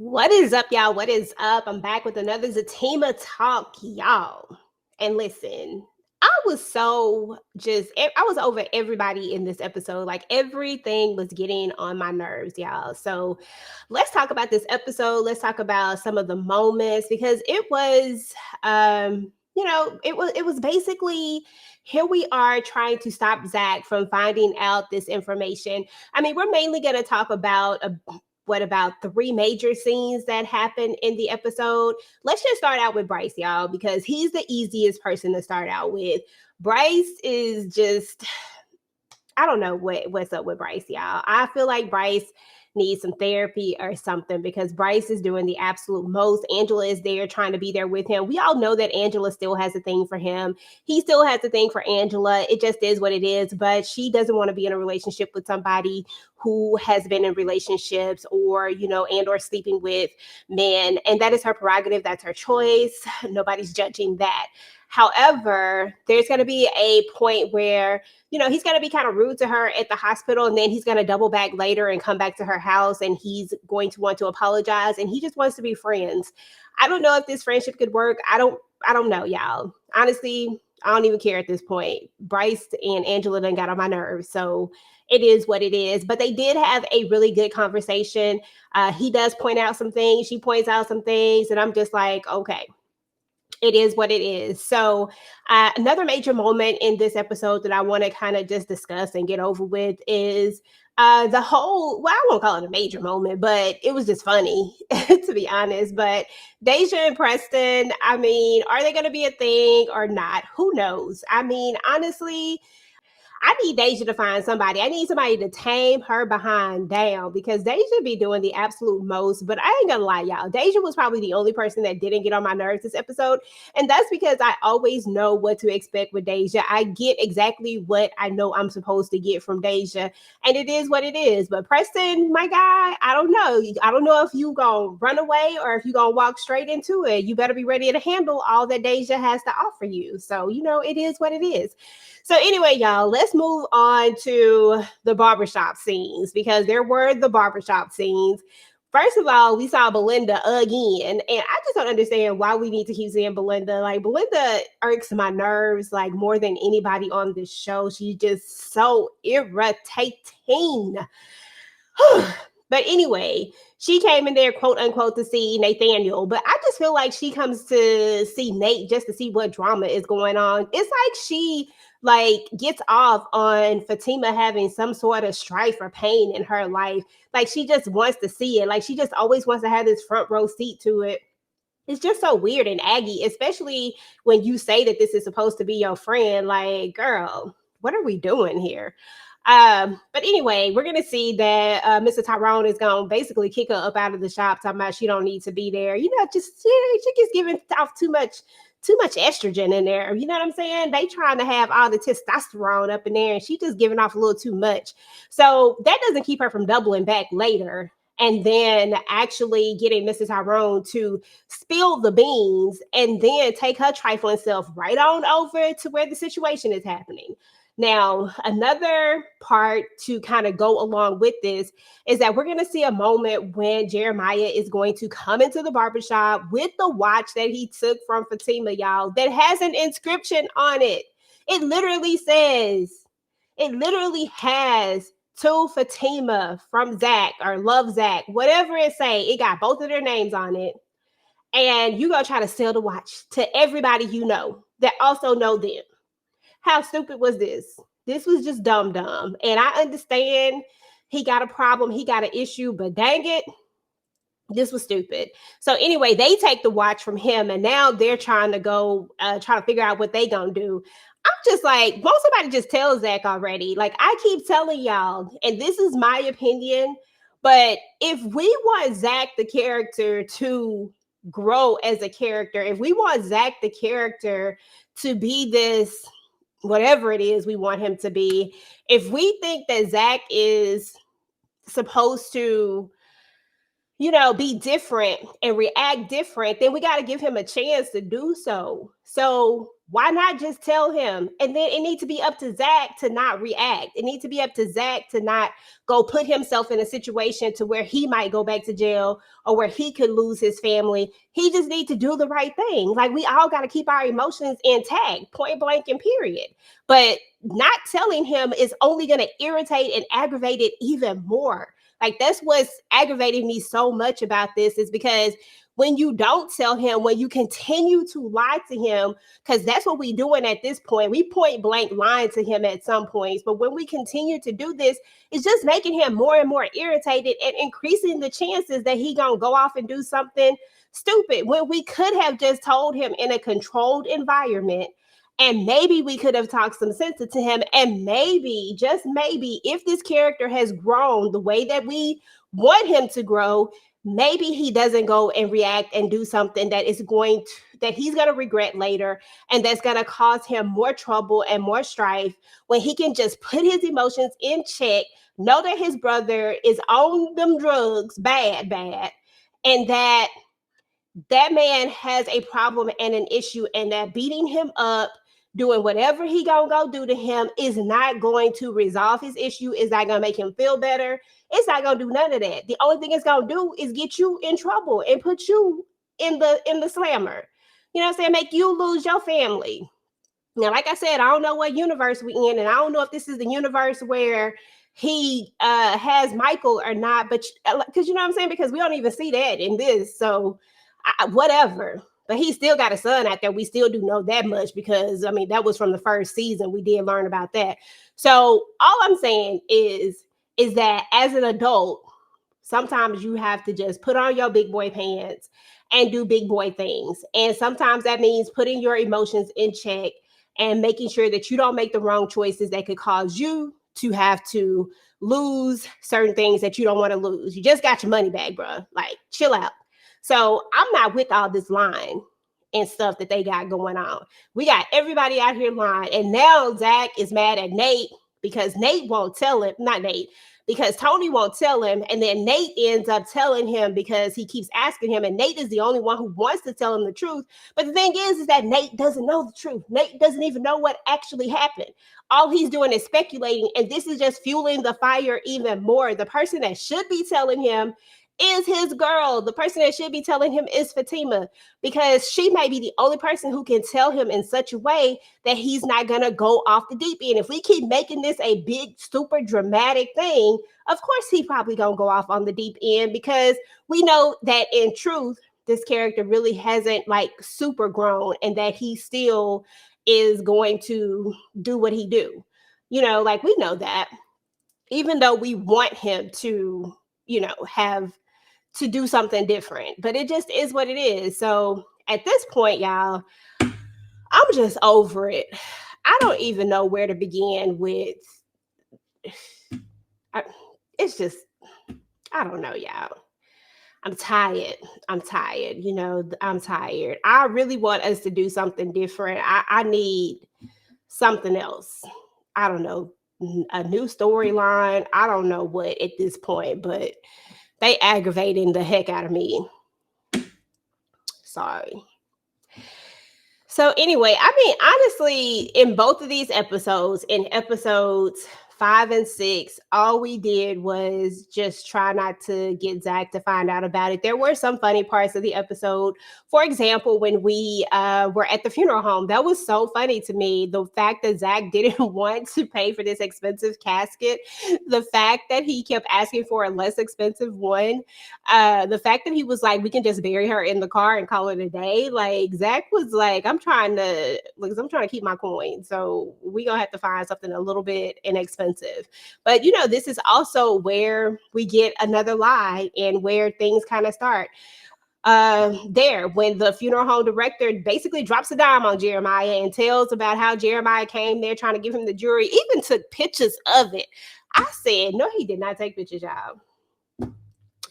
What is up, y'all? What is up? I'm back with another Zatima talk, y'all. And listen, I was I was over everybody in this episode. Like everything was getting on my nerves, y'all. So let's talk about this episode. Let's talk about some of the moments because it was basically here we are trying to stop Zach from finding out this information. I mean, we're mainly going to talk about what about three major scenes that happened in the episode. Let's just start out with Bryce, y'all, because he's the easiest person to start out with. Bryce is just, I don't know what's up with Bryce, y'all. I feel like Bryce needs some therapy or something because Bryce is doing the absolute most. Angela is there trying to be there with him. We all know that Angela still has a thing for him. He still has a thing for Angela. It just is what it is. But she doesn't want to be in a relationship with somebody who has been in relationships or, and or sleeping with men. And that is her prerogative. That's her choice. Nobody's judging that. However, there's going to be a point where he's going to be kind of rude to her at the hospital, and then he's going to double back later and come back to her house, and he's going to want to apologize, and he just wants to be friends. I don't know if this friendship could work. I don't know, y'all. Honestly, I don't even care at this point. Bryce and Angela done got on my nerves, so it is what it is. But they did have a really good conversation. He does point out some things. She points out some things, and I'm just like, okay, it is what it is. So, another major moment in this episode that I want to kind of just discuss and get over with is the whole, well, I won't call it a major moment, but it was just funny, to be honest. But Deja and Preston, I mean, are they going to be a thing or not? Who knows? I mean, honestly, I need Deja to find somebody. I need somebody to tame her behind down because Deja be doing the absolute most. But I ain't gonna lie, y'all. Deja was probably the only person that didn't get on my nerves this episode. And that's because I always know what to expect with Deja. I get exactly what I know I'm supposed to get from Deja. And it is what it is. But Preston, my guy, I don't know. I don't know if you gonna run away or if you gonna walk straight into it. You better be ready to handle all that Deja has to offer you. So, it is what it is. So anyway, y'all, let's move on to the barbershop scenes because there were the barbershop scenes. First of all, we saw Belinda again, and I just don't understand why we need to keep seeing Belinda. Like, Belinda irks my nerves, like, more than anybody on this show. She's just so irritating. But anyway, she came in there, quote unquote, to see Nathaniel. But I just feel like she comes to see Nate just to see what drama is going on. It's like she gets off on Fatima having some sort of strife or pain in her life. Like she just wants to see it. Like she just always wants to have this front row seat to it. It's just so weird and aggy, especially when you say that this is supposed to be your friend. Like, girl, what are we doing here? But anyway, we're gonna see that Mr. Tyrone is gonna basically kick her up out of the shop, talking about she don't need to be there. Just she gets giving off too much estrogen in there. You know what I'm saying? They trying to have all the testosterone up in there, and she just giving off a little too much. So that doesn't keep her from doubling back later. And then actually getting Mrs. Tyrone to spill the beans and then take her trifling self right on over to where the situation is happening. Now, another part to kind of go along with this is that we're going to see a moment when Jeremiah is going to come into the barbershop with the watch that he took from Fatima, y'all, that has an inscription on it. It literally has to Fatima from Zach or Love Zach, whatever it say. It got both of their names on it. And you go try to sell the watch to everybody you know that also know them. How stupid was this? This was just dumb. And I understand he got a problem, he got an issue, but dang it, this was stupid. So anyway, they take the watch from him, and now they're trying to go, trying to figure out what they gonna do. I'm just like, won't somebody just tell Zach already? Like I keep telling y'all, and this is my opinion, but if we want Zach the character to grow as a character, if we want Zach the character to be this whatever it is we want him to be, if we think that Zach is supposed to, be different and react different, then we got to give him a chance to do so. So why not just tell him? And then it needs to be up to Zach to not react. It needs to be up to Zach to not go put himself in a situation to where he might go back to jail or where he could lose his family. He just needs to do the right thing. Like, we all got to keep our emotions intact, point blank and period. But not telling him is only going to irritate and aggravate it even more. Like, that's what's aggravating me so much about this, is because when you don't tell him, when you continue to lie to him, because that's what we're doing at this point. We point blank lying to him at some points, but when we continue to do this, it's just making him more and more irritated and increasing the chances that he gonna go off and do something stupid, when we could have just told him in a controlled environment. And maybe we could have talked some sense into him. And maybe, just maybe, if this character has grown the way that we want him to grow, maybe he doesn't go and react and do something that is that he's going to regret later, and that's going to cause him more trouble and more strife, when he can just put his emotions in check, know that his brother is on them drugs, bad, and that man has a problem and an issue, and that beating him up, doing whatever he gonna go do to him, is not going to resolve his issue, is not gonna make him feel better. It's not gonna do none of that. The only thing it's gonna do is get you in trouble and put you in the slammer. You know what I'm saying? Make you lose your family. Now, like I said, I don't know what universe we in, and I don't know if this is the universe where he has Michael or not, but because you know what I'm saying, because we don't even see that in this. So whatever. But he still got a son out there. We still do know that much, because I mean, that was from the first season. We did learn about that. So all I'm saying is that as an adult, sometimes you have to just put on your big boy pants and do big boy things. And sometimes that means putting your emotions in check and making sure that you don't make the wrong choices that could cause you to have to lose certain things that you don't want to lose. You just got your money back, bro. Like, chill out. So I'm not with all this lying and stuff that they got going on. We got everybody out here lying. And now Zach is mad at Nate because Nate won't tell him, not Nate, because Tony won't tell him. And then Nate ends up telling him because he keeps asking him. And Nate is the only one who wants to tell him the truth. But the thing is that Nate doesn't know the truth. Nate doesn't even know what actually happened. All he's doing is speculating. And this is just fueling the fire even more. The person that should be telling him is his girl. The person that should be telling him is Fatima, because she may be the only person who can tell him in such a way that he's not going to go off the deep end. If we keep making this a big, super dramatic thing, of course he probably going to go off on the deep end, because we know that in truth, this character really hasn't like super grown, and that he still is going to do what he do. Like, we know that, even though we want him to, have to do something different, but it just is what it is. So at this point, y'all, I'm just over it. I don't even know where to begin with. It's just, I don't know, y'all. I'm tired. I'm tired. I'm tired. I really want us to do something different. I need something else. I don't know, a new storyline. I don't know what at this point, but they aggravating the heck out of me. Sorry. So anyway, I mean, honestly, in both of these episodes, in episodes 5 and 6, all we did was just try not to get Zach to find out about it. There were some funny parts of the episode. For example, when we were at the funeral home, that was so funny to me. The fact that Zach didn't want to pay for this expensive casket, the fact that he kept asking for a less expensive one, the fact that he was like, we can just bury her in the car and call it a day. Like, Zach was like, I'm trying to keep my coin. So we gonna have to find something a little bit inexpensive. But this is also where we get another lie and where things kind of start. There, when the funeral home director basically drops a dime on Jeremiah and tells about how Jeremiah came there trying to give him the jewelry, even took pictures of it. I said, no, he did not take pictures, y'all.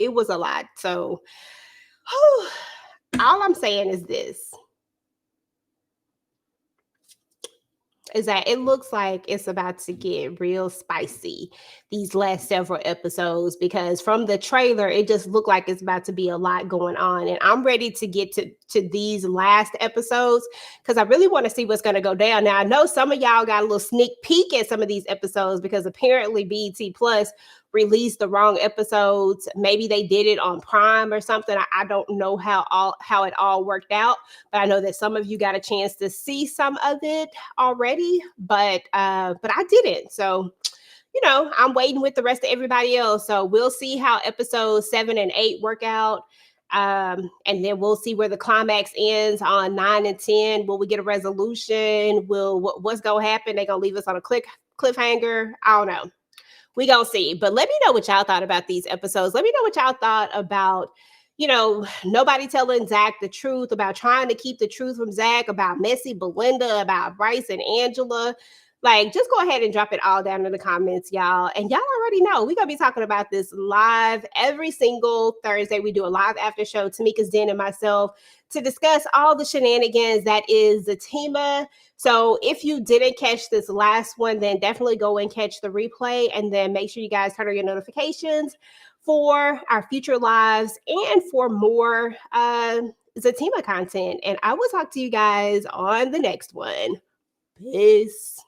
It was a lot. So all I'm saying is this. is that it looks like it's about to get real spicy these last several episodes, because from the trailer it just looked like it's about to be a lot going on, and I'm ready to get to these last episodes because I really want to see what's going to go down. Now I know some of y'all got a little sneak peek at some of these episodes because apparently BET Plus released the wrong episodes. Maybe they did it on Prime or something. I don't know how it all worked out, but I know that some of you got a chance to see some of it already, but I didn't. So I'm waiting with the rest of everybody else. So we'll see how episodes 7 and 8 work out. And then we'll see where the climax ends on 9 and 10. Will we get a resolution? What's gonna happen? They gonna leave us on a cliffhanger? I don't know. We gonna see. But let me know what y'all thought about these episodes. Let me know what y'all thought about, nobody telling Zach the truth, about trying to keep the truth from Zach, about messy Belinda, about Bryce and Angela. Like, just go ahead and drop it all down in the comments, y'all. And y'all already know we're gonna be talking about this live every single Thursday. We do a live after show, Tamika's Den and myself, to discuss all the shenanigans that is Zatima. So if you didn't catch this last one, then definitely go and catch the replay, and then make sure you guys turn on your notifications for our future lives and for more Zatima content. And I will talk to you guys on the next one. Peace.